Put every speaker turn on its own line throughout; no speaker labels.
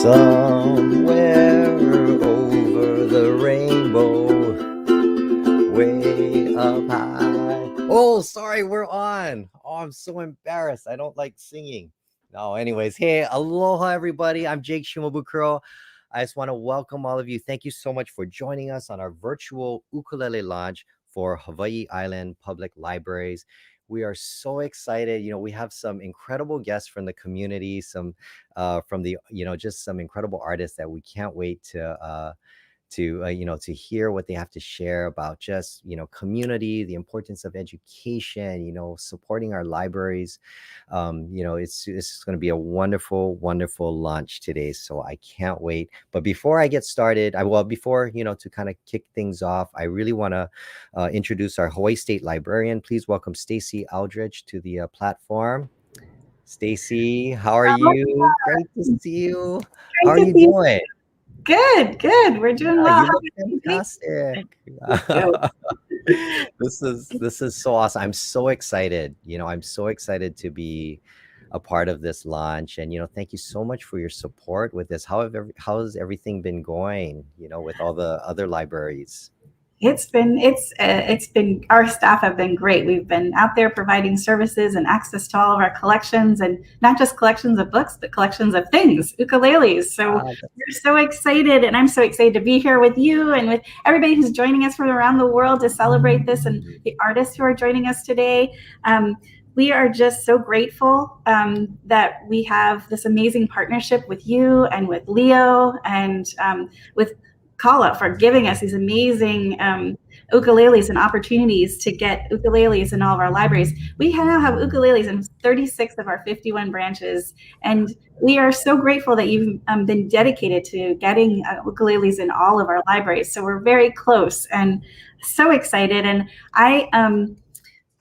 Somewhere over the rainbow, way up high. Oh, sorry, we're on. Oh, I'm so embarrassed. I don't like singing. No, anyways, hey, aloha, everybody. I'm Jake Shimabukuro. I just want to welcome all of you. Thank you so much for joining us on our virtual ukulele launch for Hawaii Island Public Libraries. We are so excited. We have some incredible guests from the community, some from the, just some incredible artists that we can't wait to hear what they have to share about just community, the importance of education, supporting our libraries. It's going to be a wonderful launch today, so I can't wait. But before I get started, before to kind of kick things off, I really want to introduce our Hawaii State Librarian. Please welcome Stacy Aldridge to the platform. Stacy, how are you? Great to see you. How are you doing?
Good. We're doing well.
You look fantastic. This is so awesome. I'm so excited. I'm so excited to be a part of this launch. And thank you so much for your support with this. How has everything been going? With all the other libraries.
It's been our staff have been great. We've been out there providing services and access to all of our collections, and not just collections of books, but collections of things, ukuleles. So we're so excited, and I'm so excited to be here with you and with everybody who's joining us from around the world to celebrate this, and the artists who are joining us today. We are just so grateful that we have this amazing partnership with you and with Leo and with Kala for giving us these amazing ukuleles and opportunities to get ukuleles in all of our libraries. We now have ukuleles in 36 of our 51 branches, and we are so grateful that you've been dedicated to getting ukuleles in all of our libraries. So we're very close and so excited. And I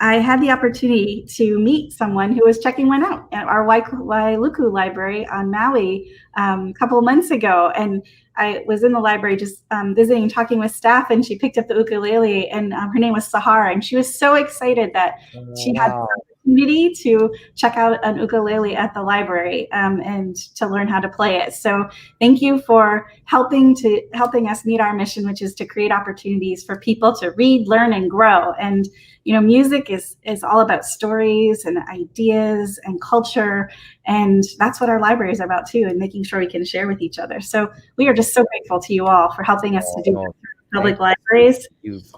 had the opportunity to meet someone who was checking one out at our Wailuku library on Maui a couple of months ago. And I was in the library just visiting and talking with staff, and she picked up the ukulele, and her name was Sahara. And she was so excited that she had the opportunity to check out an ukulele at the library and to learn how to play it. So thank you for helping us meet our mission, which is to create opportunities for people to read, learn, and grow. And music is all about stories and ideas and culture, and that's what our libraries are about too, and making sure we can share with each other. So we are just so grateful to you all for helping us to do public libraries.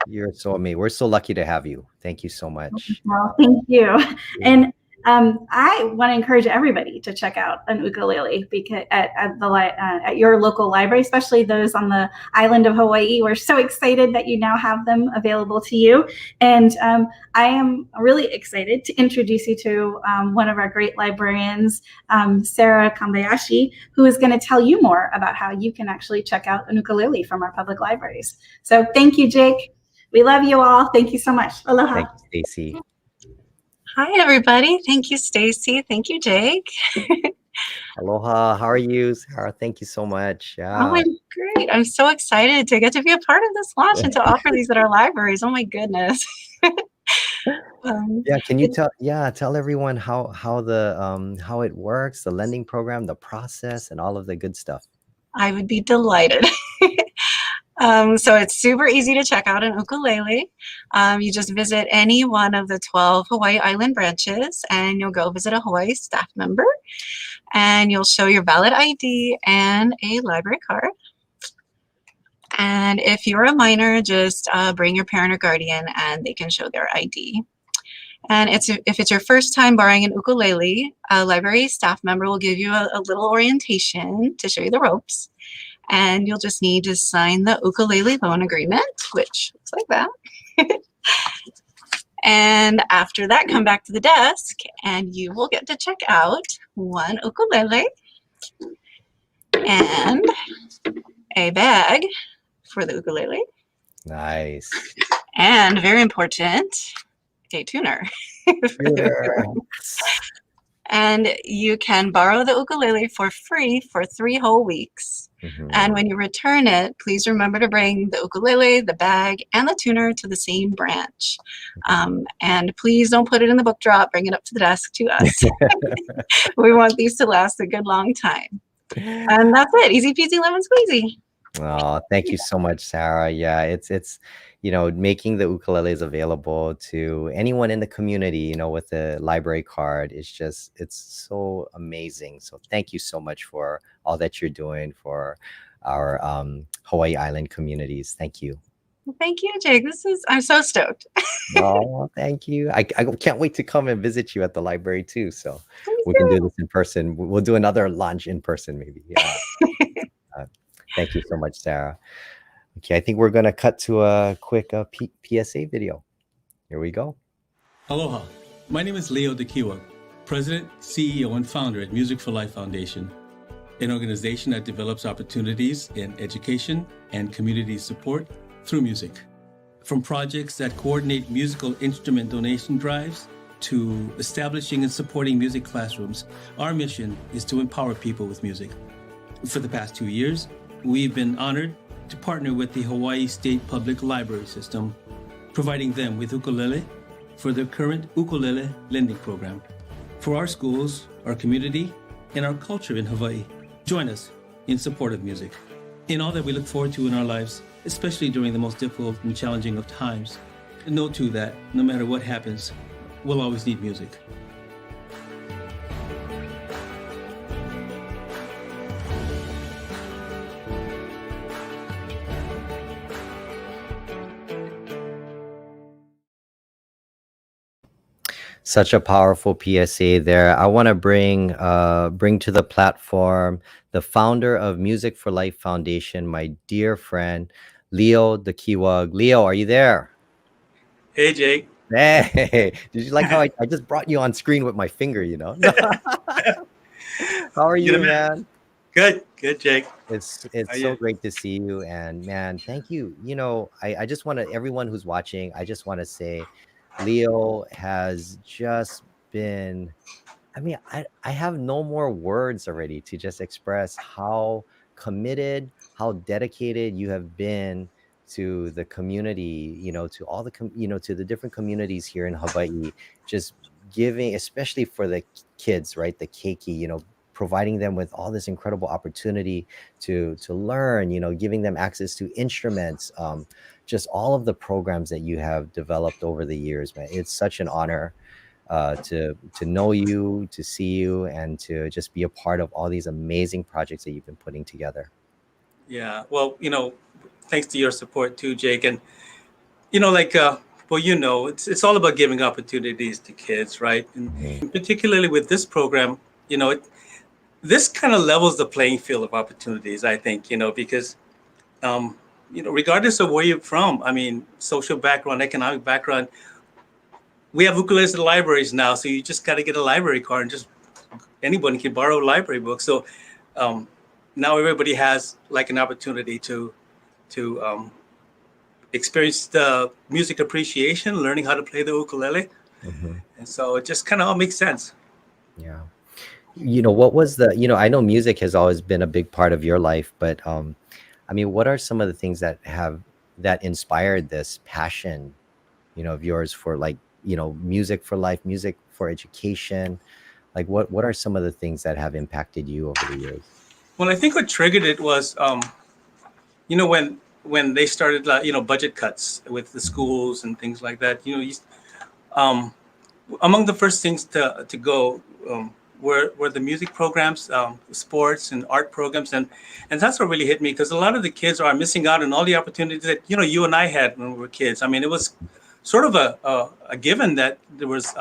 You're so amazing. We're so lucky to have you. Thank you so much.
Well, thank you. And I want to encourage everybody to check out an ukulele because at your local library, especially those on the island of Hawaii. We're so excited that you now have them available to you. And I am really excited to introduce you to one of our great librarians, Sarah Kambayashi, who is going to tell you more about how you can actually check out an ukulele from our public libraries. So thank you, Jake. We love you all. Thank you so much. Aloha.
Thank you, Stacy.
Hi, everybody. Thank you, Stacy. Thank you, Jake.
Aloha. How are you, Sarah? Thank you so much.
Oh, I'm great. I'm so excited to get to be a part of this launch and to offer these at our libraries. Oh, my goodness.
Can you tell everyone how it works, the lending program, the process, and all of the good stuff?
I would be delighted. So it's super easy to check out an ukulele. You just visit any one of the 12 Hawaii Island branches, and you'll go visit a Hawaii staff member, and you'll show your valid ID and a library card. And if you're a minor, just bring your parent or guardian, and they can show their ID. And if it's your first time borrowing an ukulele, a library staff member will give you a little orientation to show you the ropes. And you'll just need to sign the ukulele loan agreement, which looks like that. And after that, come back to the desk, and you will get to check out one ukulele and a bag for the ukulele.
Nice.
And very important, a tuner. And you can borrow the ukulele for free for 3 whole weeks. And when you return it, please remember to bring the ukulele, the bag, and the tuner to the same branch. And please don't put it in the book drop. Bring it up to the desk to us. We want these to last a good long time. And that's it. Easy peasy lemon squeezy.
Oh, thank you so much, Sarah. Yeah, it's making the ukuleles available to anyone in the community, with a library card is just it's so amazing. So thank you so much for all that you're doing for our Hawaii Island communities. Thank you.
Thank you, Jake. I'm so stoked.
Oh, thank you. I can't wait to come and visit you at the library too. So
Please
we can do this in person. We'll do another lunch in person, maybe. Yeah. Uh, thank you so much, Sarah. Okay, I think we're gonna cut to a quick PSA video. Here we go.
Aloha. My name is Leo Dekiwa, President, CEO, and founder at Music for Life Foundation, an organization that develops opportunities in education and community support through music. From projects that coordinate musical instrument donation drives to establishing and supporting music classrooms, our mission is to empower people with music. For the past 2 years, we've been honored to partner with the Hawaii State Public Library System, providing them with ukulele for their current ukulele lending program. For our schools, our community, and our culture in Hawaii, join us in support of music. In all that we look forward to in our lives, especially during the most difficult and challenging of times, know too that no matter what happens, we'll always need music.
Such a powerful PSA there. I want to bring to the platform the founder of Music for Life Foundation, my dear friend Leo the Kiwag. Leo, are you there?
Hey, Jake.
Hey, did you like how I just brought you on screen with my finger, How are you, man?
Good, Jake.
It's
How
so
you?
great to see you, and man, thank you. I just want to everyone who's watching, I just want to say Leo has just been I have no more words already to just express how committed, how dedicated you have been to the community, to all the to the different communities here in Hawaii, just giving, especially for the kids, right? The keiki, providing them with all this incredible opportunity to learn, giving them access to instruments, just all of the programs that you have developed over the years, man. It's such an honor to know you, to see you, and to just be a part of all these amazing projects that you've been putting together.
Yeah. Well, thanks to your support too, Jake. And it's all about giving opportunities to kids, right?
Mhm.
And particularly with this program, this kind of levels the playing field of opportunities, I think, because regardless of where you're from, I mean, social background, economic background, we have ukuleles at libraries now, so you just got to get a library card and just anybody can borrow a library book. So now everybody has like an opportunity to experience the music appreciation, learning how to play the ukulele.
Mhm.
And so it just kind of all makes sense.
Yeah. What was I know music has always been a big part of your life, but what are some of the things that inspired this passion, of yours for music for life, music for education? Like what are some of the things that have impacted you over the years?
Well, I think what triggered it was, when they started, budget cuts with the
Mhm.
schools and things like that. Um, among the first things to go were the music programs, sports and art programs, and that's what really hit me because a lot of the kids are missing out on all the opportunities that you and I had when we were kids. I mean, it was sort of a given that there was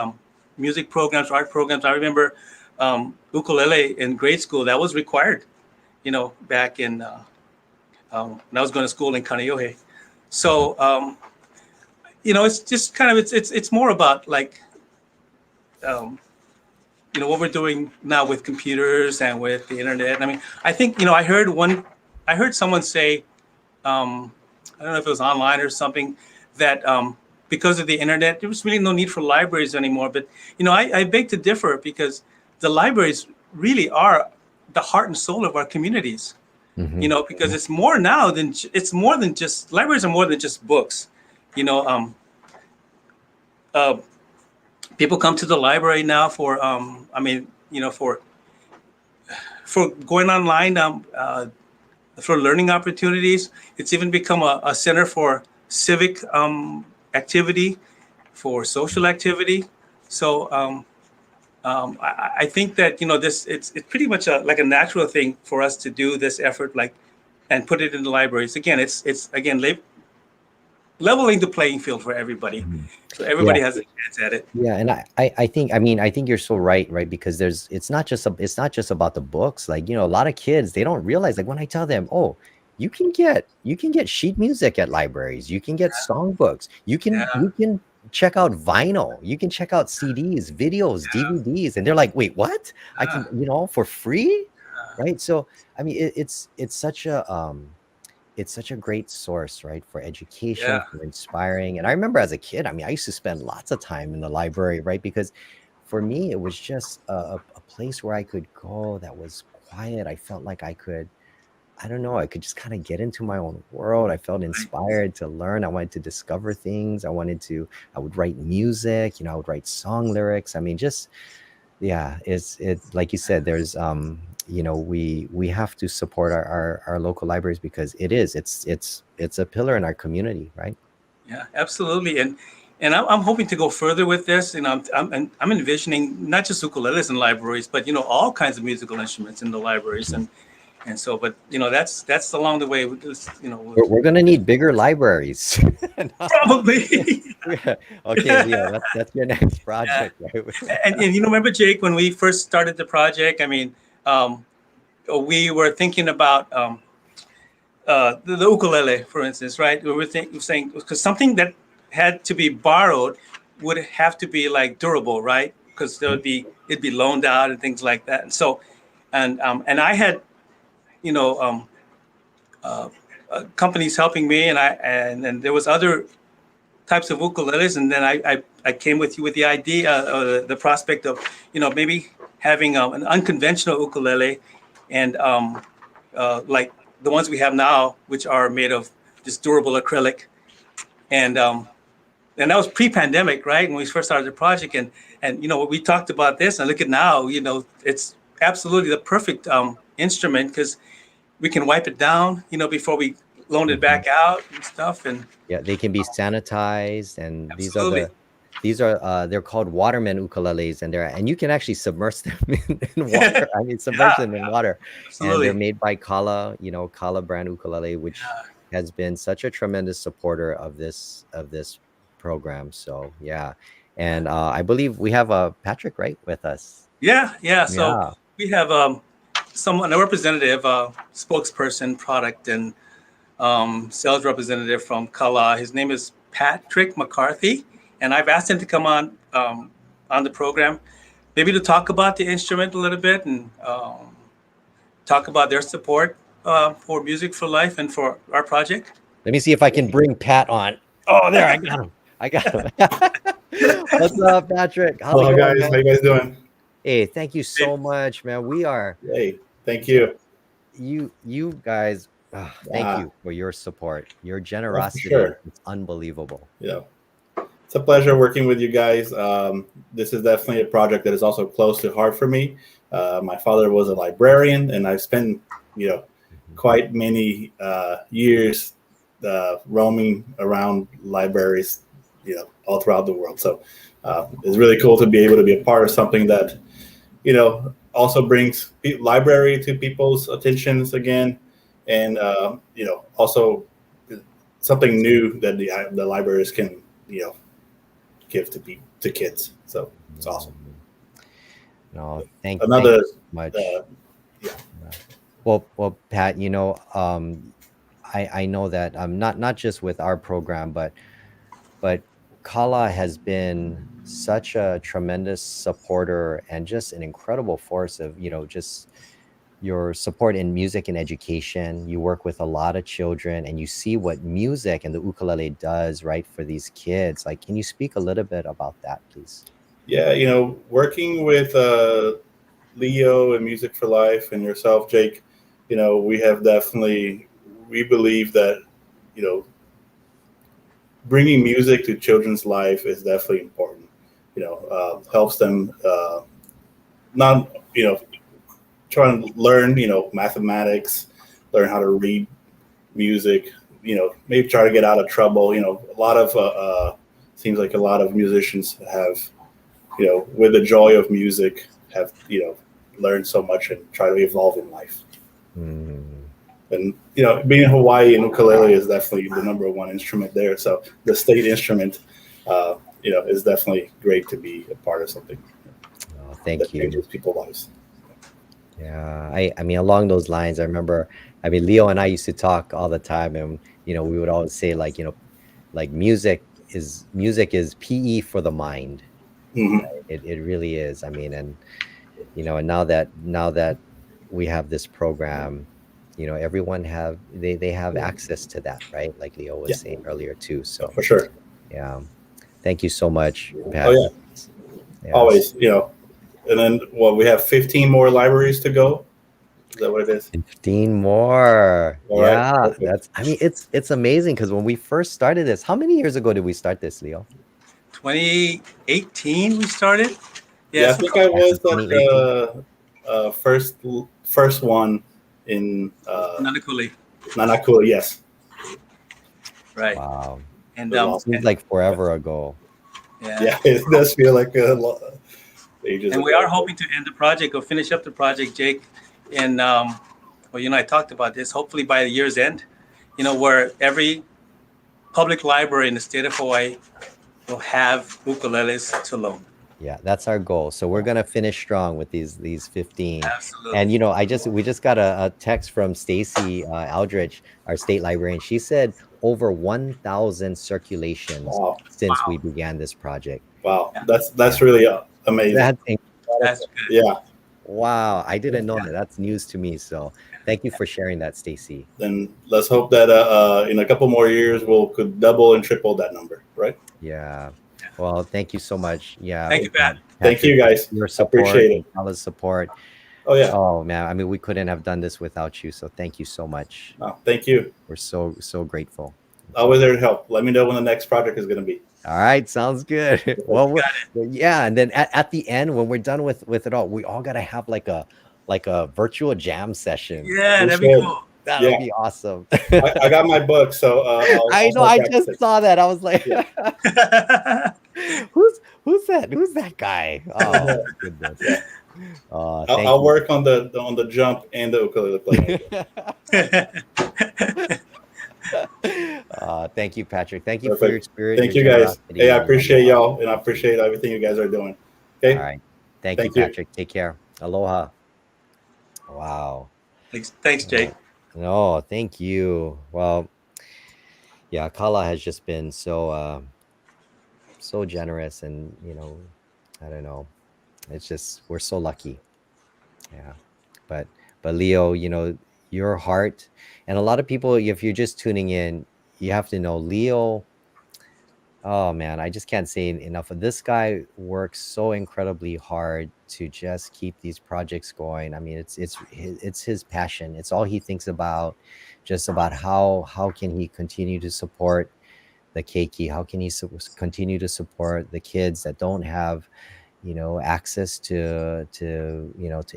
music programs, art programs. I remember ukulele in grade school that was required. Back in when I was going to school in Kaneohe. So it's just kind of it's more about like um, what we're doing now with computers and with the internet. I mean, I think I heard someone say, I don't know if it was online or something, that because of the internet, there was really no need for libraries anymore. But I beg to differ because the libraries really are the heart and soul of our communities.
Mhm.
Because it's more than just libraries are more than just books. You know, uh, people come to the library now for for for going online, for learning opportunities. It's even become a center for civic activity, for social activity. So I think that this it's pretty much like a natural thing for us to do this effort, like, and put it in the libraries. Again, it's again leveling the playing field for everybody,
Mhm.
so
Yeah.
everybody has a chance at it.
Yeah, and I think, I mean, I think you're so right, because it's not just about the books. Like, a lot of kids, they don't realize, like, when I tell them, oh, you can get sheet music at libraries, you can get songbooks,
Yeah,
you can check out vinyl, you can check out CDs, videos, DVDs, and they're like, wait, what? I
yeah,
can, for free, right? So, I mean, it's such a great source, right, for education,
yeah.
for inspiring. And I remember as a kid, I mean, I used to spend lots of time in the library, right? Because for me, it was just a place where I could go that was quiet. I felt like I don't know, I could just kind of get into my own world. I felt
Right.
inspired to learn. I wanted to discover things. I would write music, I would write song lyrics. I mean, just, yeah, it's like you said, there's we have to support our local libraries, because it's a pillar in our community, right?
Yeah, absolutely. And I'm hoping to go further with this. I'm envisioning not just ukuleles in libraries, but all kinds of musical instruments in the libraries,
Mhm.
and so. But that's along the way.
We're gonna need bigger libraries. No.
Probably.
Okay, Leo, that's your next
Yeah.
project, right?
And remember, Jake, when we first started the project, I mean, um, we were thinking about the ukulele, for instance, right? We were saying, because something that had to be borrowed would have to be like durable, right? Because it'd be loaned out and things like that. And so, and I had, you know, uh, companies helping me, and there was other types of ukuleles, and then I came with you with the idea, the prospect of, maybe having an unconventional ukulele, and like the ones we have now, which are made of this durable acrylic, and and that was pre-pandemic, right? When we first started the project, and we talked about this, and look at now, it's absolutely the perfect instrument, because we can wipe it down, before we loan it
Mhm.
back out and stuff, and
Yeah, they can be sanitized, and
absolutely.
these are they're called waterman ukuleles, and you can actually submerge them in water. I mean, submerge
Yeah,
them in water, and they're
absolutely.
made by Kala, Kala brand ukulele, which
Yeah.
has been such a tremendous supporter of this program. So yeah, and I believe we have Patrick, right, with us.
Yeah. So
Yeah.
we have someone, a representative, spokesperson, product and sales representative from Kala. His name is Patrick McCarthy, and I've asked him to come on the program, maybe to talk about the instrument a little bit, and talk about their support for Music for Life and for our project.
Let me see if I can bring Pat on. Oh, there, I got him. I got him. What's up, Patrick? How's it
Hello,
going,
guys. How
man?
you guys doing?
Hey, thank you so much, man.
Hey, thank you.
You guys, thank
Ah,
you for your support. Your
well, for
generosity
sure.
is unbelievable.
Yeah, it's a pleasure working with you guys. This is definitely a project that is also close to heart for me. My father was a librarian, and I've spent, you know,
Mhm.
quite many years roaming around libraries, all throughout the world. So it's really cool to be able to be a part of something that also brings library to people's attentions again, and also something new that the libraries can give to kids. So it's awesome.
No, thank
Another,
you so much.
uh, yeah,
Yeah. Well, Pat, I know that not just with our program, but Kala has been such a tremendous supporter and just an incredible force of, just your support in music and education. You work with a lot of children, and you see what music and the ukulele does, right, for these kids. Like, can you speak a little bit about that, please?
yeah. Working with Leo and Music for Life and yourself, Jake. We have definitely we believe that you know bringing music to children's life is definitely important. Helps them not trying to learn, mathematics, learn how to read music, maybe try to get out of trouble. A lot of seems like a lot of musicians have, with the joy of music, have learned so much and try to evolve in life.
Mm.
And being in Hawaii, and ukulele is definitely the number one instrument there. So the state instrument, is definitely great to be a part of something
Oh,
that
thank you.
changes people's lives.
Yeah, I mean, along those lines, I remember, I mean, Leo and I used to talk all the time, and we would always say, like, like music is PE for the mind.
Hmm.
It really is. I mean, and and now that we have this program, everyone they have access to that, right? Like Leo
Yeah,
was saying earlier too. So
for sure.
yeah, thank you so much,
Oh
Pat.
yeah,
Yes.
always. And then we have 15 more libraries to go. Is that what it is?
15 more.
All right,
Yeah,
perfect.
I mean, it's amazing because when we first started this, how many years ago did we start this, Leo?
2018 we started. Yeah,
Yeah, I
so
think I
Back in
was at
2018.
the first one in
Nanakuli,
Nanakula. Yes,
right?
Wow.
And
it was awesome.
Seems like forever ago.
yeah,
Yeah, it does feel like a lot ages
and
ago.
we are hoping to end the project or finish up the project, Jake. And well, I talked about this. Hopefully by the year's end, where every public library in the state of Hawaii will have ukuleles to loan.
Yeah, that's our goal. So we're gonna finish strong with these 15. And
Absolutely.
we just got a text from Stacy Aldrich, our state librarian. She said over 1,000 circulations
Wow,
since we
Wow.
began this project.
wow,
Yeah,
that's
Yeah,
really amazing.
that's
that's
incredible.
good.
Yeah,
Wow, I didn't know
Yeah.
that. That's news to me. So thank you for sharing that, Stacy.
then let's hope that in a couple more years could double and triple that number, right?
Yeah. Well, thank you so much. Yeah,
Thank you, Pat.
Thank
Patrick,
you guys.
your
I
support
appreciate
and
it.
Paula's support.
Oh yeah,
Oh man, I mean, we couldn't have done this without you. So thank you so much.
no, thank you.
We're so grateful. So,
Always there to help. Let me know when the next project is going to be.
all right, sounds good. Well,
Got it.
yeah, and then at the end, when we're done with it all, we all gotta have like a virtual jam session.
Yeah,
We
that'd be
should.
cool.
That'll
Yeah,
be awesome.
I got my book, so
I
I'll
know.
start
I just
practicing.
saw that. I was like,
Yeah.
who's that? Who's that guy? Oh my goodness.
Yeah.
Thank
I'll
you.
work on the jump and the ukulele playing.
Thank you, Patrick. Thank you for your
Perfect.
spirit,
Thank
your
you guys.
generosity,
Hey, I
and your
appreciate
aloha.
y'all, and I appreciate everything you guys are doing.
All
Okay,
right. Thank you,
thank you.
Patrick. Take care. Aloha. Wow.
Thanks, Jake.
No, thank you. Well, yeah, Kala has just been so generous, and I don't know. It's just we're so lucky. Yeah. But Leo, your heart, and a lot of people, if you're just tuning in, you have to know Leo. Oh man, I just can't say enough of this guy works so incredibly hard to just keep these projects going. I mean, it's his passion. It's all he thinks about, just about how can he continue to support the keiki? How can he continue to support the kids that don't have, access to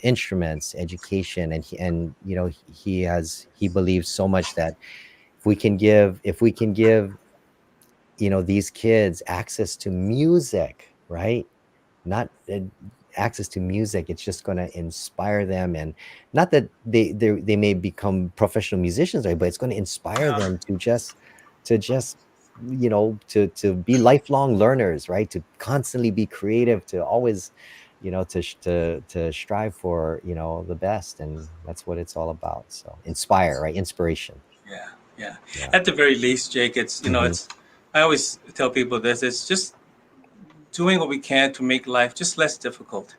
instruments, education, and he believes so much that if we can give these kids access to music, right? Not access to music, it's just going to inspire them, and not that they may become professional musicians, right? But it's going to inspire them to just to be lifelong learners, right? To constantly be creative, to always to strive for the best, and that's what it's all about. So inspire, right? Inspiration.
Yeah, yeah.
Yeah.
At the very least, Jake, it's
Mhm.
it's. I always tell people this. It's just doing what we can to make life just less difficult,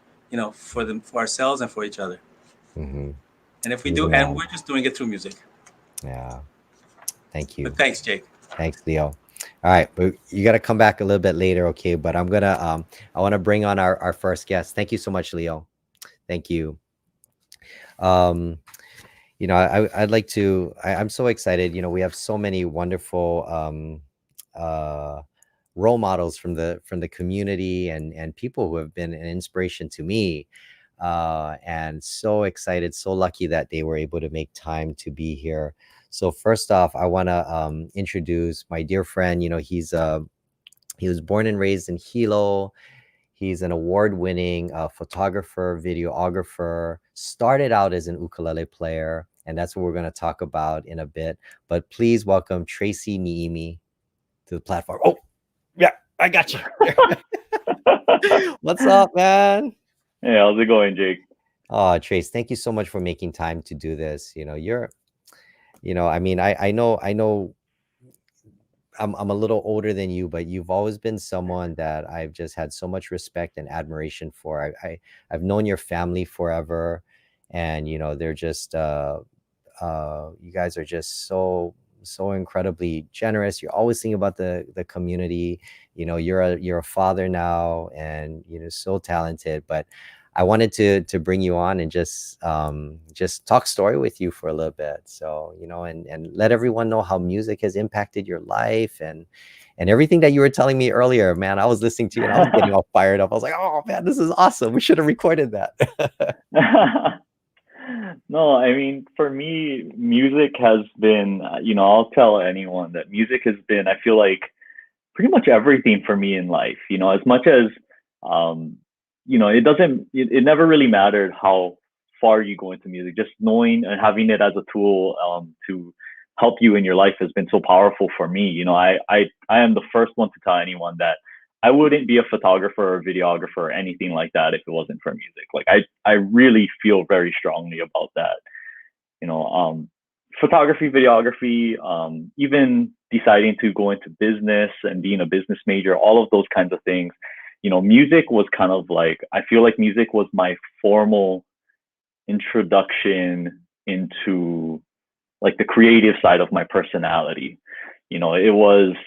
for ourselves and for each other.
Mhm.
And if we do,
Moving
and
on.
we're just doing it through music.
Yeah. Thank you.
But thanks, Jake.
Thanks, Leo. All right, but you got to come back a little bit later, okay? But I want to bring on our first guest. Thank you so much, Leo. Thank you. Um, I'd like to. I'm so excited. We have so many wonderful uh role models from the community, and people who have been an inspiration to me. and so excited, so lucky that they were able to make time to be here. So first off, I want to introduce my dear friend. You know, he was born and raised in Hilo. He's an award-winning photographer, videographer, started out as an ukulele player, and that's what we're going to talk about in a bit. But please welcome Tracy Niimi to the platform. Oh, yeah, I got you. What's up, man?
Hey, how's it going, Jake?
Oh, Trace, thank you so much for making time to do this. You know, I mean, I know I'm a little older than you, but you've always been someone that I've just had so much respect and admiration for. I've known your family forever, and you know they're just you guys are just so incredibly generous. You're always thinking about the community. You know, you're a father now, and you know, so talented. But I wanted to bring you on and just talk story with you for a little bit. So, you know, and let everyone know how music has impacted your life and everything that you were telling me earlier, man. I was listening to you and I was getting all fired up. I was like, oh man, this is awesome. We should have recorded that.
No, I mean, for me, music has been, I'll tell anyone that music has been, I feel like, pretty much everything for me in life. You know, as much as, it never really mattered how far you go into music. Just knowing and having it as a tool to help you in your life has been so powerful for me. You know, I am the first one to tell anyone that I wouldn't be a photographer or videographer or anything like that if it wasn't for music. Like I really feel very strongly about that. You know, photography, videography, even deciding to go into business and being a business major, all of those kinds of things. You know, music was kind of like, I feel like music was my formal introduction into like the creative side of my personality. You know, it was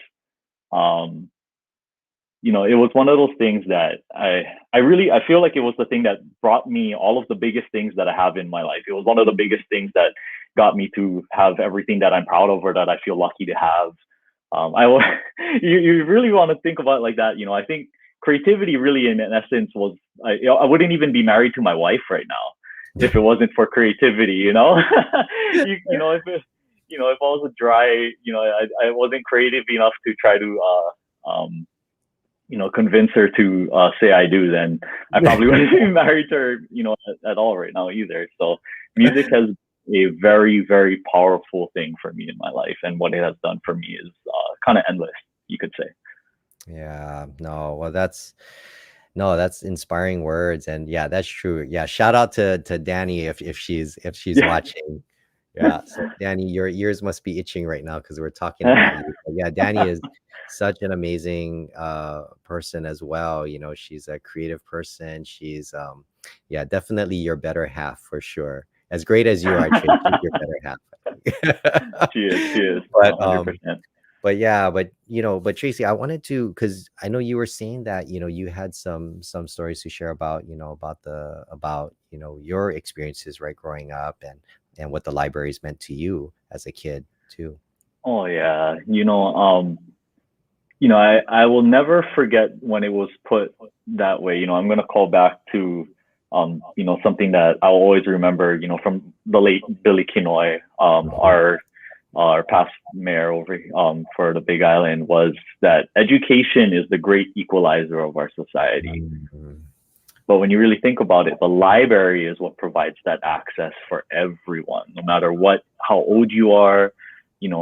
one of those things that I feel like it was the thing that brought me all of the biggest things that I have in my life. It was one of the biggest things that got me to have everything that I'm proud of or that I feel lucky to have. You really want to think about it like that. You know, I think creativity really in essence was, I wouldn't even be married to my wife right now if it wasn't for creativity, you know. If I was a dry, I wasn't creative enough to try to convince her to say I do, then I probably wouldn't be married to her, at all right now either. So music has a very, very powerful thing for me in my life, and what it has done for me is kind of endless, you could say.
Yeah, no, well, that's inspiring words, and yeah, that's true. Yeah, shout out to Danny if she's watching. Yeah, so Danny, your ears must be itching right now because we're talking about you. But yeah, Danny is such an amazing person as well. You know, she's a creative person. She's yeah, definitely your better half for sure. As great as you are, Trace, she's your better half.
She is.
But
100%.
but Tracy, I wanted to, because I know you were saying that you had some stories to share about about your experiences, right, growing up and what the libraries meant to you as a kid too.
Oh yeah, I will never forget when it was put that way. I'm gonna call back to something that I'll always remember. From the late Billy Kinoy, our past mayor over for the Big Island, was that education is the great equalizer of our society.
Mm-hmm.
But when you really think about it, the library is what provides that access for everyone, no matter how old you are,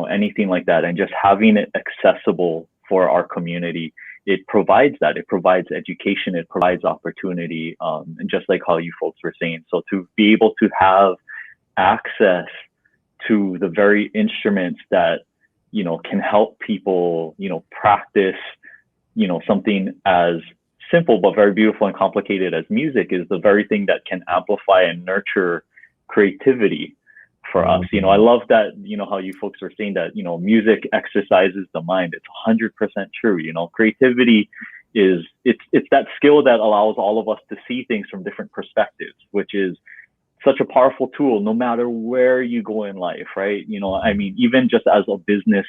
anything like that. And just having it accessible for our community, it provides that. It provides education, it provides opportunity, and just like how you folks were saying. So to be able to have access to the very instruments that, can help people, practice, something as simple but very beautiful and complicated as music, is the very thing that can amplify and nurture creativity for us. I love that, how you folks were saying that, music exercises the mind. It's 100% true. Creativity it's that skill that allows all of us to see things from different perspectives, which is such a powerful tool no matter where you go in life, right? I mean, even just as a business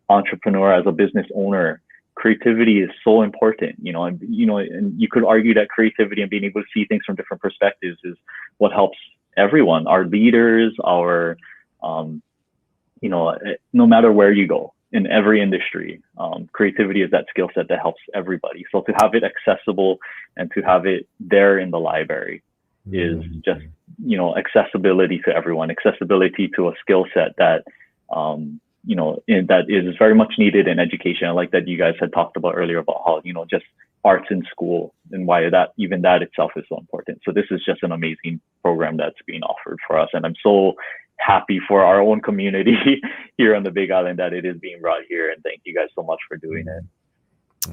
entrepreneur, as a business owner, creativity is so important, and you could argue that creativity and being able to see things from different perspectives is what helps everyone, our leaders, our, no matter where you go in every industry, creativity is that skill set that helps everybody. So to have it accessible and to have it there in the library is just, accessibility to everyone, accessibility to a skill set that, that is very much needed in education. I like that you guys had talked about earlier about how, just arts in school and why that itself is so important. So this is just an amazing program that's being offered for us. And I'm so happy for our own community here on the Big Island that it is being brought here. And thank you guys so much for doing it.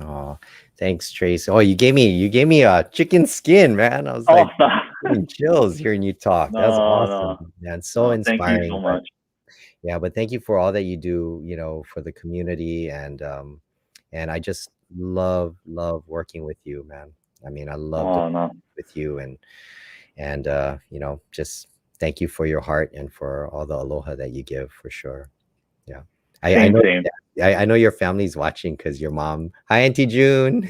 Oh, thanks, Trace. Oh, you gave me a chicken skin, man. I was like getting chills hearing you talk. That's awesome, man. So inspiring.
Thank you so much.
Yeah, but thank you for all that you do, for the community, and I just love working with you, man. I mean, I love doing with you, and just thank you for your heart and for all the aloha that you give, for sure. Yeah, I know.
Same.
I know your family's watching because your mom. Hi, Auntie June.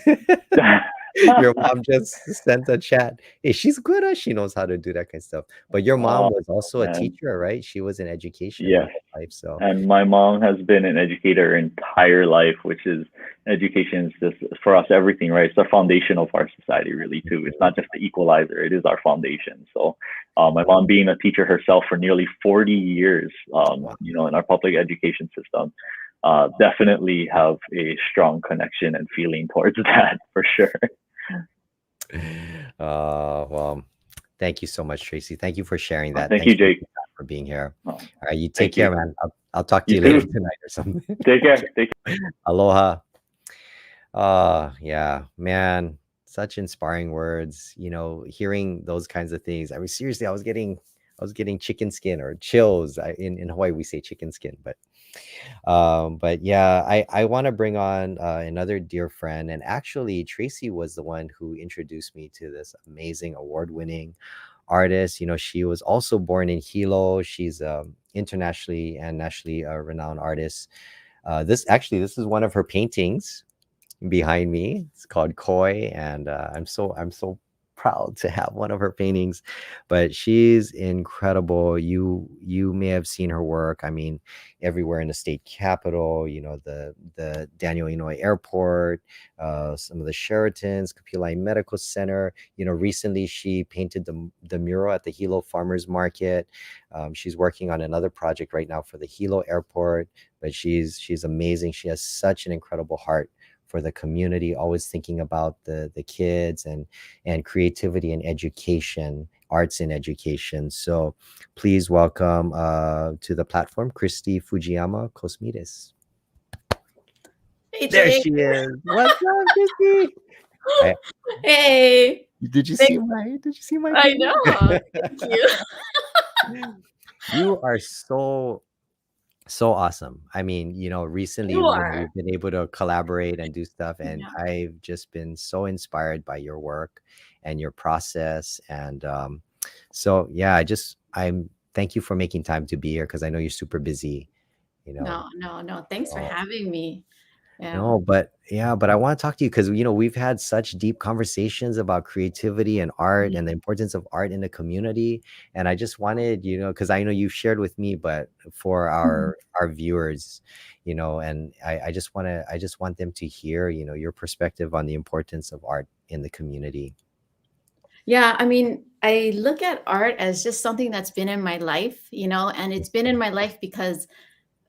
Your mom just sent a chat. Hey, she's good. She knows how to do that kind of stuff. But your mom was also a teacher, right? She was in education.
Yes.
Life, so.
And my mom has been an educator her entire life, which is education is just for us everything, right? It's the foundation of our society, really, too. It's not just the equalizer; it is our foundation. So, my mom being a teacher herself for nearly 40 years, in our public education system, definitely have a strong connection and feeling towards that for sure.
Well, thank you so much, Tracy. Thank you for sharing that.
Thank you, Jake,
for being here. All right, you take care, man. I'll talk to
You
you later
too.
tonight or something.
Take care.
Aloha. Yeah, man, such inspiring words. Hearing those kinds of things. I mean, seriously, I was getting chicken skin or chills. In Hawaii we say chicken skin, but yeah, I want to bring on another dear friend, and actually Tracy was the one who introduced me to this amazing award-winning artist. She was also born in Hilo. She's internationally and nationally renowned artist. This is one of her paintings behind me. It's called Koi, and I'm so proud to have one of her paintings. But she's incredible. You may have seen her work. I mean, everywhere in the state capitol, the Daniel Inouye Airport, some of the Sheratons, Kapilai Medical Center. Recently she painted the mural at the Hilo Farmers Market. She's working on another project right now for the Hilo Airport, but she's amazing. She has such an incredible heart for the community, always thinking about the kids and creativity and education, arts and education. So please welcome to the platform, Christy Fujiyama Cosmides.
Hey,
There
Jake.
she is. What's up, Christy?
Hey.
Did you see my
I know. Thank you.
You are so awesome. I mean, recently we've been able to collaborate and do stuff, and I've just been so inspired by your work and your process. And so yeah, I'm thank you for making time to be here, because I know you're super busy.
No. Thanks for having me. Yeah.
No, but I want to talk to you because we've had such deep conversations about creativity and art and the importance of art in the community. And I just wanted, because I know you've shared with me, but for our viewers, and I just want them to hear, your perspective on the importance of art in the community.
Yeah, I mean, I look at art as just something that's been in my life, and it's been in my life because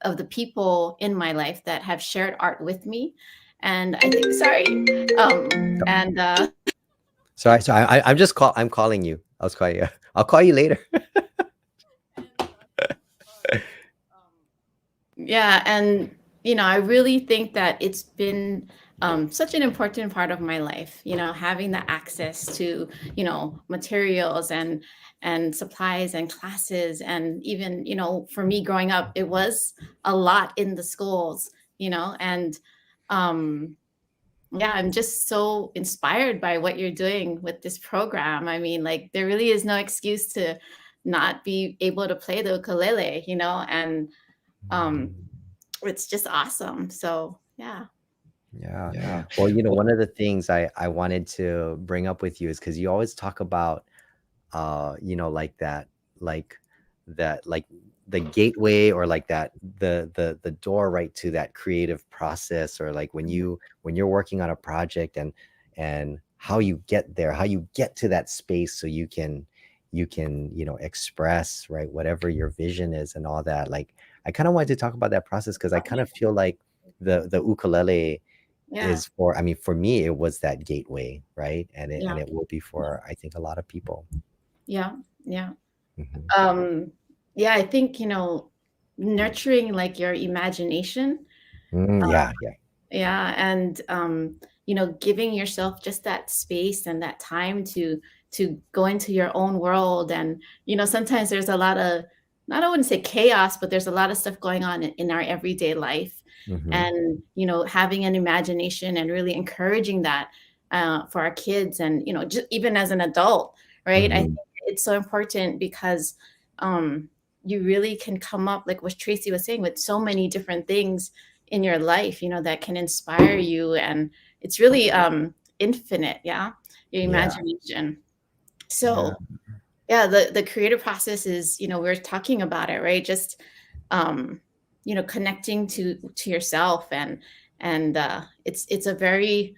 of the people in my life that have shared art with me. And I think, sorry.
Sorry. I'm calling you. I'll call you later.
Yeah. And, I really think that it's been such an important part of my life, having the access to, materials and supplies and classes. And even, for me growing up, it was a lot in the schools, and yeah, I'm just so inspired by what you're doing with this program. I mean, like, there really is no excuse to not be able to play the ukulele, and it's just awesome. So yeah.
Yeah.
Yeah.
Well, one of the things I wanted to bring up with you is because you always talk about like like the gateway, or like that the door right to that creative process, or like when you're working on a project, and how you get there, how you get to that space, so you can express, right, whatever your vision is and all that. Like, I kind of wanted to talk about that process, because I kind of feel like the ukulele
Yeah.
is for, I mean, for me, it was that gateway, right? And
Yeah.
it will be for, I think, a lot of people.
Yeah. Yeah.
Mhm.
Yeah, I think, nurturing like your imagination.
Yeah, yeah.
Yeah, and giving yourself just that space and that time to go into your own world. And sometimes there's a lot of, not, I wouldn't say chaos, but there's a lot of stuff going on in our everyday life.
Mhm.
And having an imagination and really encouraging that for our kids, and just even as an adult, right? I think
Mhm.
it's so important, because you really can come up, like what Tracy was saying, with so many different things in your life, that can inspire you. And it's really infinite. Yeah. Your
Yeah.
imagination.
Yeah.
So yeah, the creative process is, we're talking about it, right? Just connecting to yourself, and it's a very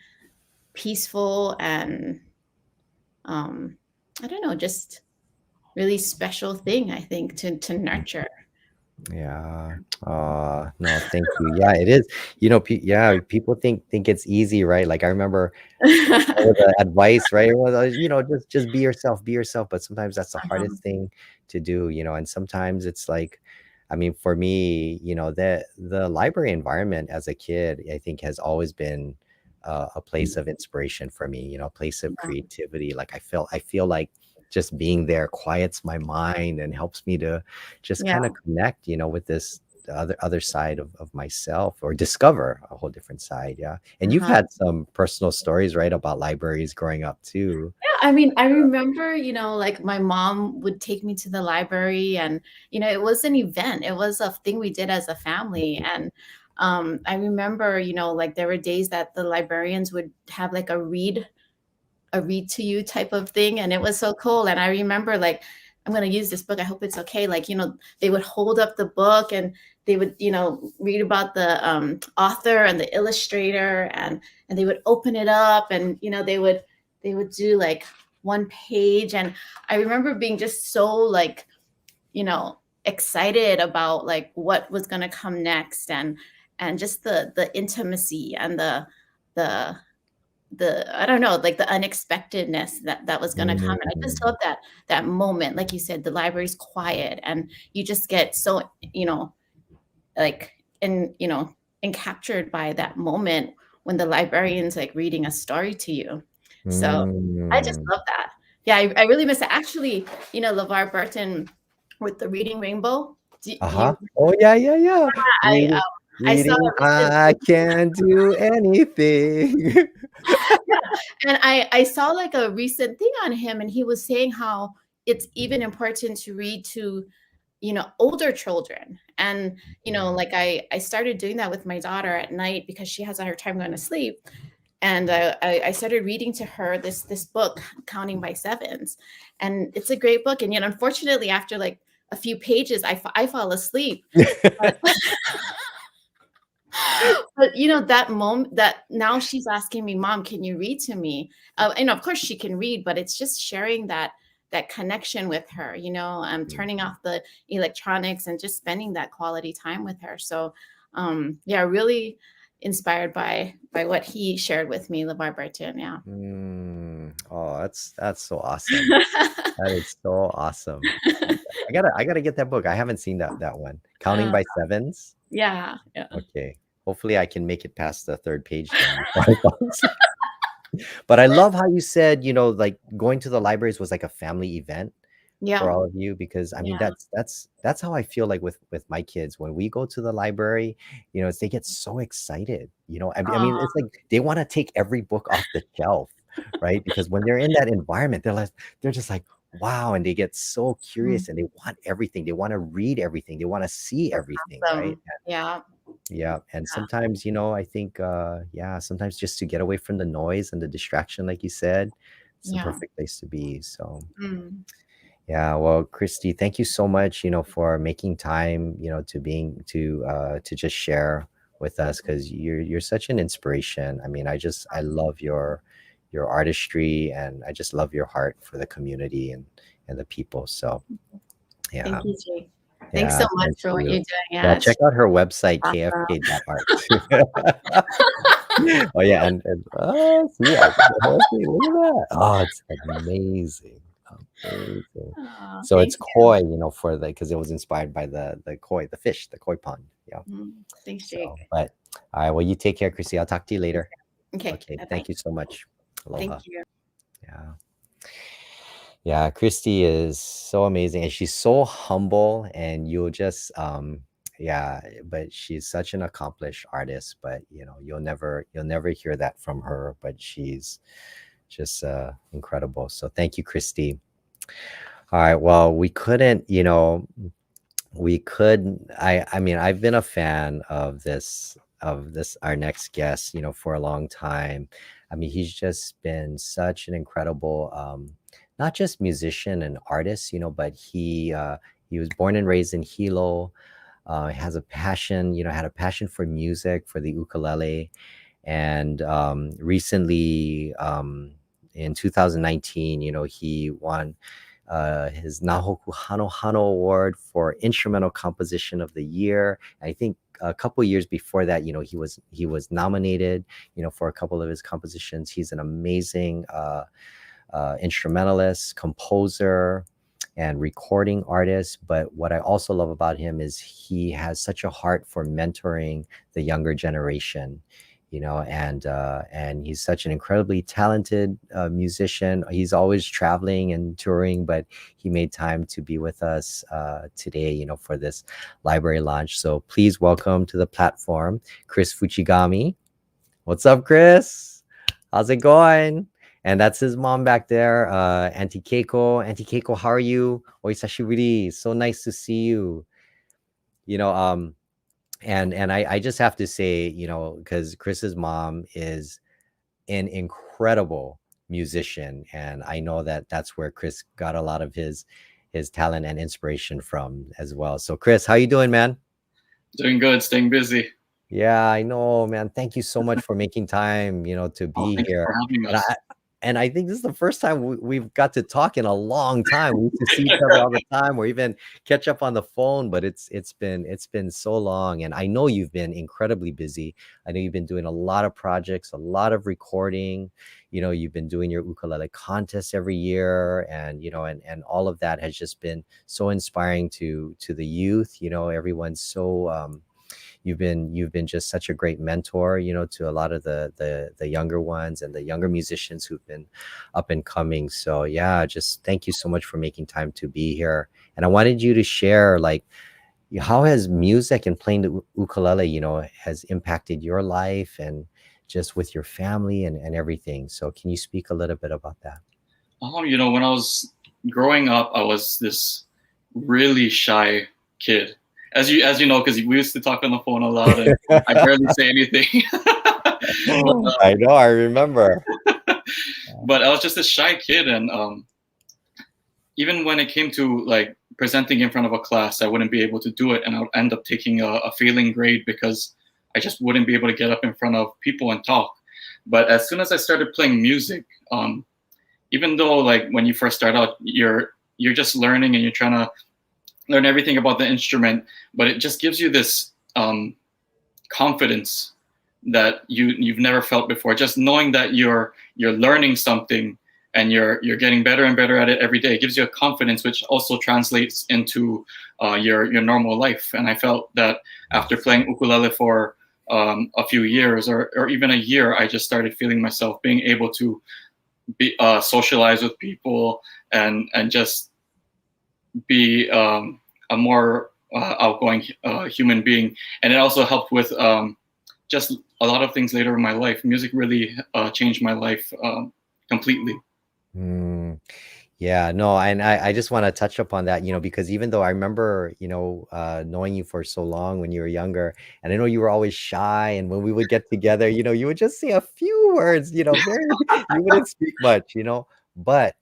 peaceful and I don't know, just really special thing, I think, to nurture.
Yeah. No, thank you. Yeah, it is. Yeah, people think it's easy, right? Like, I remember all of the advice, right? Well, just be yourself, be yourself. But sometimes that's the
Uh-huh.
hardest thing to do, and sometimes it's like, I mean, for me, the library environment as a kid, I think, has always been a place of inspiration for me, a place of
Yeah.
creativity. Like, I feel like just being there quiets my mind and helps me to just
Yeah.
kind of connect, with this other side of myself, or discover a whole different side. Yeah. And you've
Uh-huh.
had some personal stories, right, about libraries growing up too.
Yeah, I mean, I remember, like my mom would take me to the library, and, it was an event. It was a thing we did as a family. And I remember, like there were days that the librarians would have like a read to you type of thing. And it was so cool. And I remember, like, I'm going to use this book, I hope it's okay. Like, they would hold up the book, and they would, read about the author and the illustrator, and they would open it up, and, they would do like one page. And I remember being just so like, excited about like what was going to come next, and just the intimacy, and the I don't know, like the unexpectedness that was going to come. And I just
Mm,
love that moment. Like you said, the library's quiet, and you just get so, like, and, encaptured by that moment when the librarian's like reading a story to you. So I just
mm.
love that. Yeah, I really miss it. Actually, LeVar Burton with the Reading Rainbow. Do you?
Uh-huh. Oh, yeah, yeah, yeah.
I
Reading,
I saw
reading,
it
I
recently.
can do anything.
Yeah. And I saw like a recent thing on him, and he was saying how it's even important to read to, older children. And, like I started doing that with my daughter at night, because she has a hard time going to sleep. And I started reading to her this book, Counting by Sevens. And it's a great book. And yet, unfortunately, after like a few pages, I fall asleep. But but that moment, that now she's asking me, Mom, can you read to me? And of course she can read, but it's just sharing that connection with her, turning off the electronics and just spending that quality time with her. So yeah, really inspired by what he shared with me, LeVar Burton. Yeah.
Oh, that's so awesome. That is so awesome. I gotta get that book. I haven't seen that one. Counting
Uh,
by Sevens.
yeah. Yeah.
Okay. Hopefully I can make it past the third page then before I fall asleep. But I love how you said, like going to the libraries was like a family event for
Yeah.
all of you, because I mean
Yeah.
that's how I feel like with my kids when we go to the library, it's they get so excited. I mean
Aw.
it's like they want to take every book off the shelf, right? Because when they're in that environment, they're just like, wow, and they get so
Mm,
curious and they want everything. They want to read everything. They want to see everything, right?
awesome. Yeah.
Yeah. And sometimes, I think, sometimes just to get away from the noise and the distraction, like you said, it's the
Yeah.
perfect place to be. So,
Mm.
yeah. Well, Christy, thank you so much, for making time, to just share with us, because you're such an inspiration. I mean, I love your artistry, and I just love your heart for the community and the people. So, yeah.
Thank you, Jake. Thanks
Yeah.
so much
Thank
for what
you.
you're doing.
Yeah,
Yeah, it's
check out her website,
awesome.
kfk.art. Oh yeah, and oh, see, I did the whole thing. Look at that. Oh, it's amazing, amazing.
Oh,
So
thank
it's
you.
koi, for because it was inspired by the koi, the fish, the koi pond. Yeah.
Thanks, Jake.
So, but all right, well, you take care, Chrissy. I'll talk to you later.
Okay,
Okay,
bye-bye.
thank you so much. Aloha.
Thank you.
Yeah. Yeah, Christy is so amazing, and she's so humble, and you'll just yeah, but she's such an accomplished artist, but you'll never hear that from her, but she's just incredible. So thank you, Christy. All right, well, I mean, I've been a fan of this our next guest, for a long time. I mean, he's just been such an incredible not just musician and artist, but he was born and raised in Hilo. Has a passion, had a passion for music, for the ukulele, and recently, in 2019, he won his Nahoku Hano Hano Award for Instrumental Composition of the Year. I think a couple years before that, he was nominated, for a couple of his compositions. He's an amazing instrumentalist, composer, and recording artist. But what I also love about him is he has such a heart for mentoring the younger generation, and he's such an incredibly talented musician. He's always traveling and touring, but he made time to be with us today, for this library launch. So please welcome to the platform, Chris Fuchigami. What's up, Chris? How's it going? And that's his mom back there, Auntie Keiko. Auntie Keiko, how are you? Oisashiburi. So nice to see you. You know, um, and I just have to say, because Chris's mom is an incredible musician, and I know that that's where Chris got a lot of his talent and inspiration from as well. So, Chris, how you doing, man?
Doing good, staying busy.
Yeah, I know, man. Thank you so much for making time, to
Oh,
be
thank you
here.
for having
And
us.
I think this is the first time we've got to talk in a long time. We used to see each other all the time, or even catch up on the phone. But it's been so long, and I know you've been incredibly busy. I know you've been doing a lot of projects, a lot of recording. You've been doing your ukulele contest every year, and all of that has just been so inspiring to the youth. Everyone's so you've been just such a great mentor, to a lot of the younger ones and the younger musicians who've been up and coming. So yeah, just thank you so much for making time to be here. And I wanted you to share, like, how has music and playing the ukulele, has impacted your life, and just with your family and everything. So can you speak a little bit about that?
When I was growing up, I was this really shy kid. As you know, because we used to talk on the phone a lot, and I barely say anything. But,
I know, I remember.
but I was just a shy kid, and even when it came to like presenting in front of a class, I wouldn't be able to do it, and I would end up taking a failing grade because I just wouldn't be able to get up in front of people and talk. But as soon as I started playing music, even though like when you first start out, you're just learning and you're trying to learn everything about the instrument, but it just gives you this confidence that you've never felt before. Just knowing that you're learning something and you're getting better and better at it every day, it gives you a confidence, which also translates into your normal life. And I felt that after playing ukulele for a few years or even a year, I just started feeling myself being able to be socialize with people and just be a more outgoing human being. And it also helped with just a lot of things later in my life. Music really changed my life completely.
Yeah, no, and I just want to touch upon that, because even though I remember, knowing you for so long when you were younger, and I know you were always shy, and when we would get together, you would just say a few words, very, you wouldn't speak much, but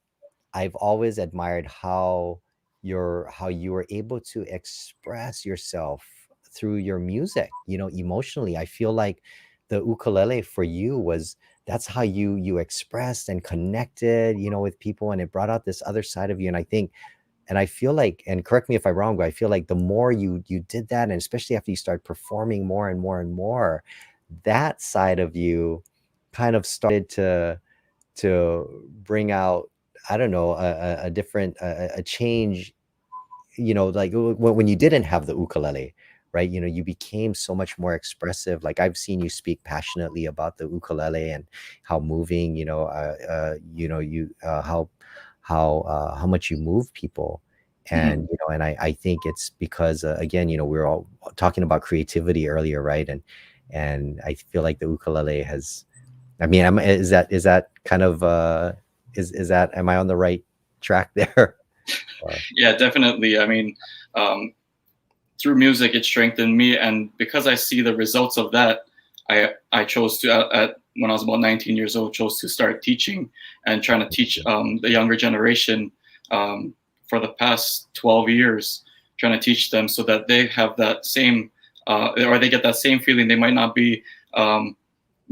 I've always admired how you were able to express yourself through your music, emotionally. I feel like the ukulele for you was that's how you expressed and connected, with people, and it brought out this other side of you. And I think, and I feel like, and correct me if I'm wrong, but I feel like the more you did that, and especially after you start performing more and more and more, that side of you kind of started to bring out, I don't know, a different a change, like when you didn't have the ukulele, right? You became so much more expressive. Like I've seen you speak passionately about the ukulele and how moving, you how much you move people. And and I think it's because again, we were all talking about creativity earlier, right? And I feel like the ukulele has, I mean, is that kind of is that, am I on the right track there?
Yeah, definitely. I mean, through music, it strengthened me, and because I see the results of that, I chose to when I was about 19 years old, chose to start teaching and trying to teach the younger generation for the past 12 years, trying to teach them so that they have that same or they get that same feeling. They might not be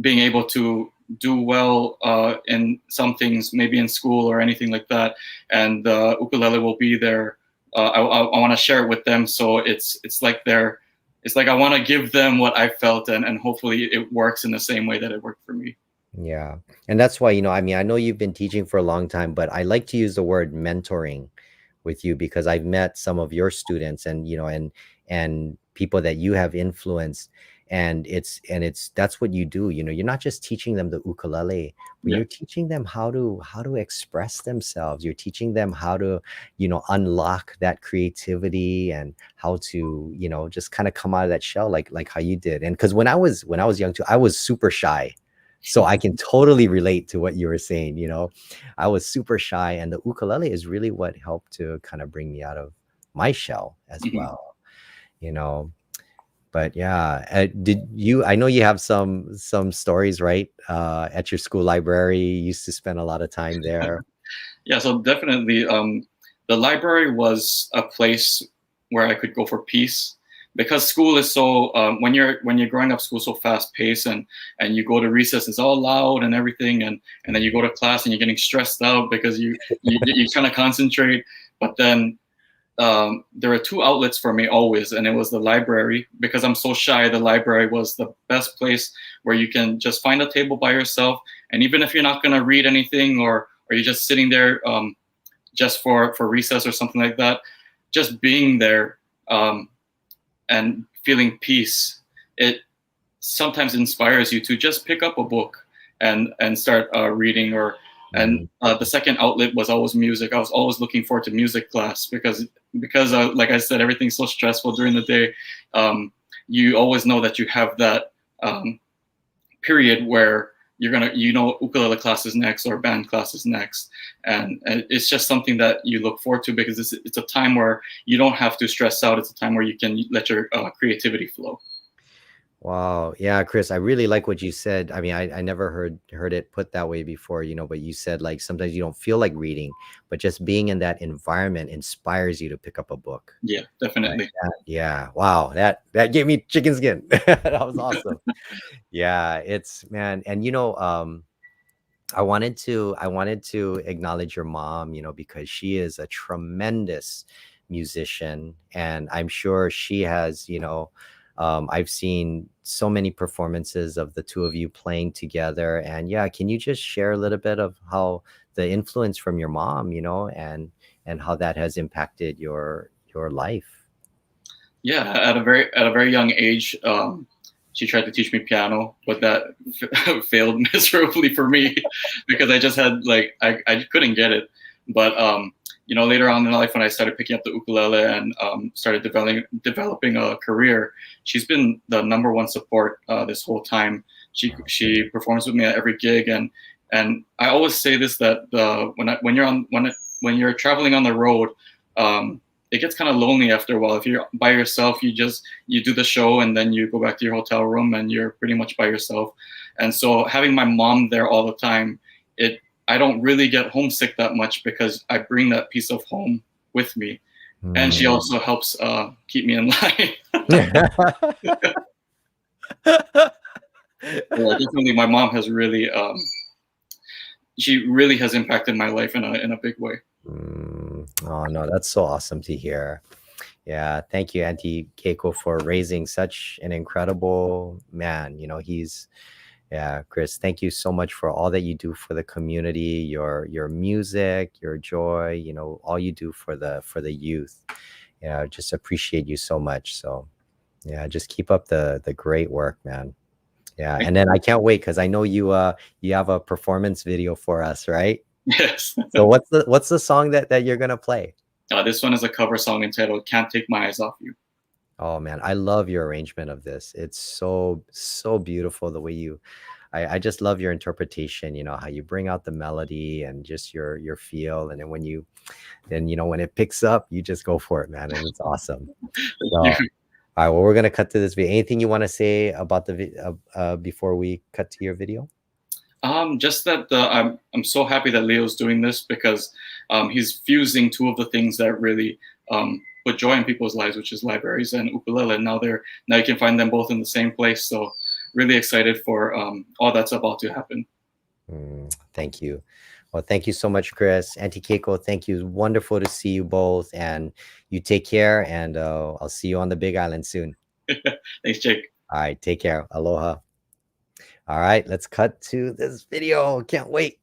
being able to do well in some things, maybe in school or anything like that, and the ukulele will be there. I want to share it with them, so it's like it's like I want to give them what I felt, and hopefully it works in the same way that it worked for me.
Yeah. And that's why, I mean, I know you've been teaching for a long time, but I like to use the word mentoring with you because I've met some of your students, and and people that you have influenced, and it's that's what you do. You're not just teaching them the ukulele, but
Yeah.
you're teaching them how to express themselves. You're teaching them how to, unlock that creativity, and how to, just kind of come out of that shell, like how you did. And because when I was young too, I was super shy. So I can totally relate to what you were saying. I was super shy, and the ukulele is really what helped to kind of bring me out of my shell as well. You know, but yeah, I know you have some stories, right? At your school library, you used to spend a lot of time there.
Yeah, so definitely, the library was a place where I could go for peace, because school is so when you're growing up, school so fast paced, and you go to recess, it's all loud and everything, and then you go to class and you're getting stressed out because you trying to concentrate, but then there were two outlets for me always, and it was the library. Because I'm so shy, the library was the best place where you can just find a table by yourself, and even if you're not going to read anything, or you're just sitting there just for recess or something like that, just being there and feeling peace, it sometimes inspires you to just pick up a book and start reading. Or and the second outlet was always music. I was always looking forward to music class because like I said, everything's so stressful during the day. You always know that you have that period where you're gonna, ukulele class is next or band class is next, and it's just something that you look forward to because it's a time where you don't have to stress out. It's a time where you can let your creativity flow.
Wow. Yeah, Chris, I really like what you said. I mean, I never heard it put that way before, but you said like sometimes you don't feel like reading, but just being in that environment inspires you to pick up a book.
Yeah, definitely.
Yeah. Wow. That gave me chicken skin. That was awesome. Yeah, it's, man, and I wanted to acknowledge your mom, because she is a tremendous musician, and I'm sure she has, I've seen so many performances of the two of you playing together. And yeah, can you just share a little bit of how the influence from your mom, and how that has impacted your life?
Yeah, at a very young age, she tried to teach me piano, but that failed miserably for me because I just had I couldn't get it. But later on in life, when I started picking up the ukulele and started developing a career, she's been the number one support this whole time. She performs with me at every gig, and I always say this, that when when you're traveling on the road, it gets kind of lonely after a while. If you're by yourself, you do the show and then you go back to your hotel room and you're pretty much by yourself. And so having my mom there all the time, I don't really get homesick that much because I bring that piece of home with me. And she also helps keep me in line. Yeah, definitely, my mom has really, she really has impacted my life in a big way.
Oh no, that's so awesome to hear. Yeah, thank you, Auntie Keiko, for raising such an incredible man. Yeah, Chris, thank you so much for all that you do for the community, your music, your joy, all you do for the youth. Just appreciate you so much. So yeah, just keep up the great work, man. Yeah, and then I can't wait because I know you have a performance video for us, right?
Yes.
So what's the song that you're gonna play?
This one is a cover song entitled "Can't Take My Eyes Off You."
Oh man, I love your arrangement of this. It's so beautiful the way I just love your interpretation, how you bring out the melody and just your feel. And then when it picks up, you just go for it, man. And it's awesome. So, all right, well, we're gonna cut to this video. Anything you want to say about the before we cut to your video?
Just that I'm so happy that Leo's doing this because he's fusing two of the things that really put joy in people's lives, which is libraries and ukulele. And now you can find them both in the same place. So really excited for all that's about to happen.
Thank you. Well, thank you so much, Chris. Auntie Keiko, thank you. Wonderful to see you both. And you take care. And I'll see you on the Big Island soon.
Thanks, Jake.
All right. Take care. Aloha. All right. Let's cut to this video. Can't wait.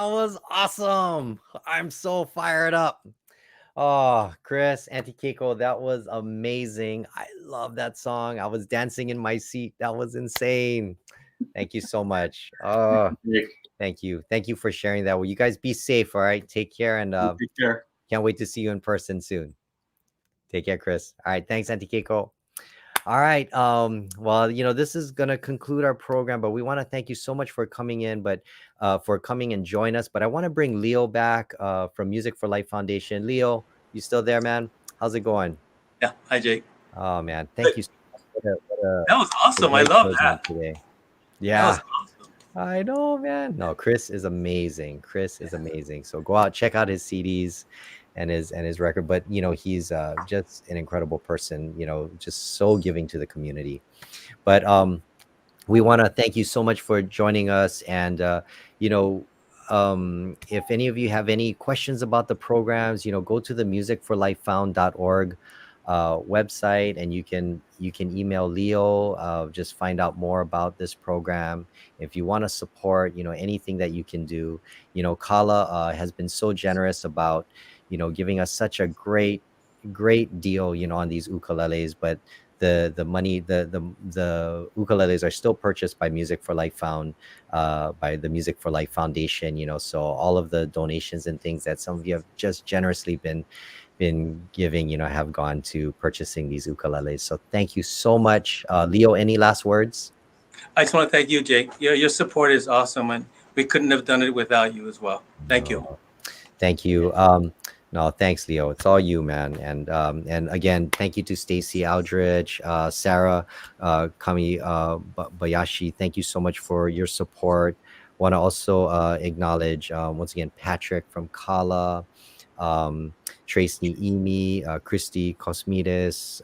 was awesome. I'm so fired up. Oh, Chris, Auntie Keiko, that was amazing. I love that song. I was dancing in my seat. That was insane. Thank you so much. Oh, thank you. Thank you for sharing that. Well, you guys be safe. All right. Take care. And
Take care.
can't wait to see you in person soon. Take care, Chris. All right. Thanks, Auntie Keiko. All right. Well, this is gonna conclude our program, but we want to thank you so much for coming in, but for coming and join us. But I want to bring Leo back from Music for Life Foundation. Leo, you still there, man? How's it going?
Yeah. Hi, Jake.
Oh man, thank you so much.
That was awesome. I
great
love
program
that.
today.
That
Yeah,
was awesome.
I know, man. No, Chris is amazing. Chris is amazing. So go out, check out his CDs and his record. But he's just an incredible person. Just so giving to the community. But we want to thank you so much for joining us. And if any of you have any questions about the programs, go to the musicforlifefound.org website, and you can email Leo, just find out more about this program. If you want to support anything that you can do, Kala has been so generous about giving us such a great deal on these ukuleles. But the money, the ukuleles are still purchased by Music for Life by the Music for Life Foundation. So all of the donations and things that some of you have just generously been giving have gone to purchasing these ukuleles. So thank you so much. Leo, any last words?
I just want to thank you, Jake. Your support is awesome, and we couldn't have done it without you as well. Thank you.
Thank you. No, thanks, Leo. It's all you, man. And again, thank you to Stacy Aldrich, Sarah Kami Bayashi. Thank you so much for your support. Want to also acknowledge once again Patrick from Kala, Tracy Niimi, Christy Cosmides,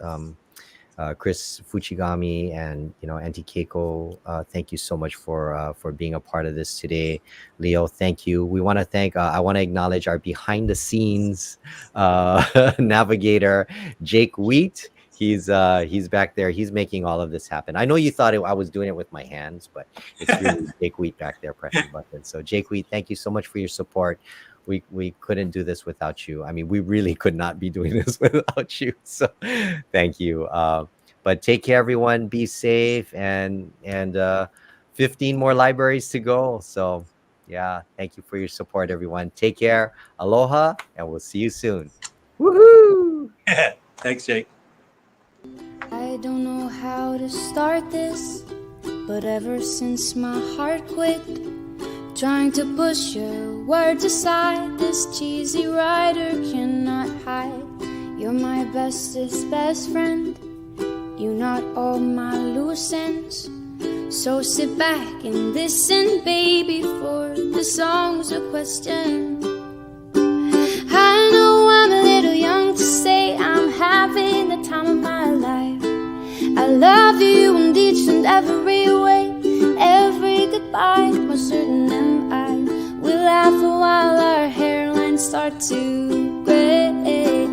Chris Fuchigami, and Auntie Keiko. Thank you so much for being a part of this today. Leo, thank you. We want to thank. I want to acknowledge our behind the scenes navigator, Jake Wheat. He's back there. He's making all of this happen. I know you thought I was doing it with my hands, but it's really Jake Wheat back there pressing buttons. So Jake Wheat, thank you so much for your support. We couldn't do this without you. I mean, we really could not be doing this without you. So thank you. But take care, everyone. Be safe, and 15 more libraries to go. So yeah, thank you for your support, everyone. Take care. Aloha, and we'll see you soon. Woohoo!
Thanks, Jake.
I don't know how to start this, but ever since my heart quit trying to push your words aside, this cheesy writer cannot hide. You're my bestest best friend, you not all my loose ends. So sit back and listen, baby, for the song's a question. I know I'm a little young to say I'm having the time of my life. I love you in each and every way. Every goodbye, most certain am I. We'll laugh while our hairlines start to gray.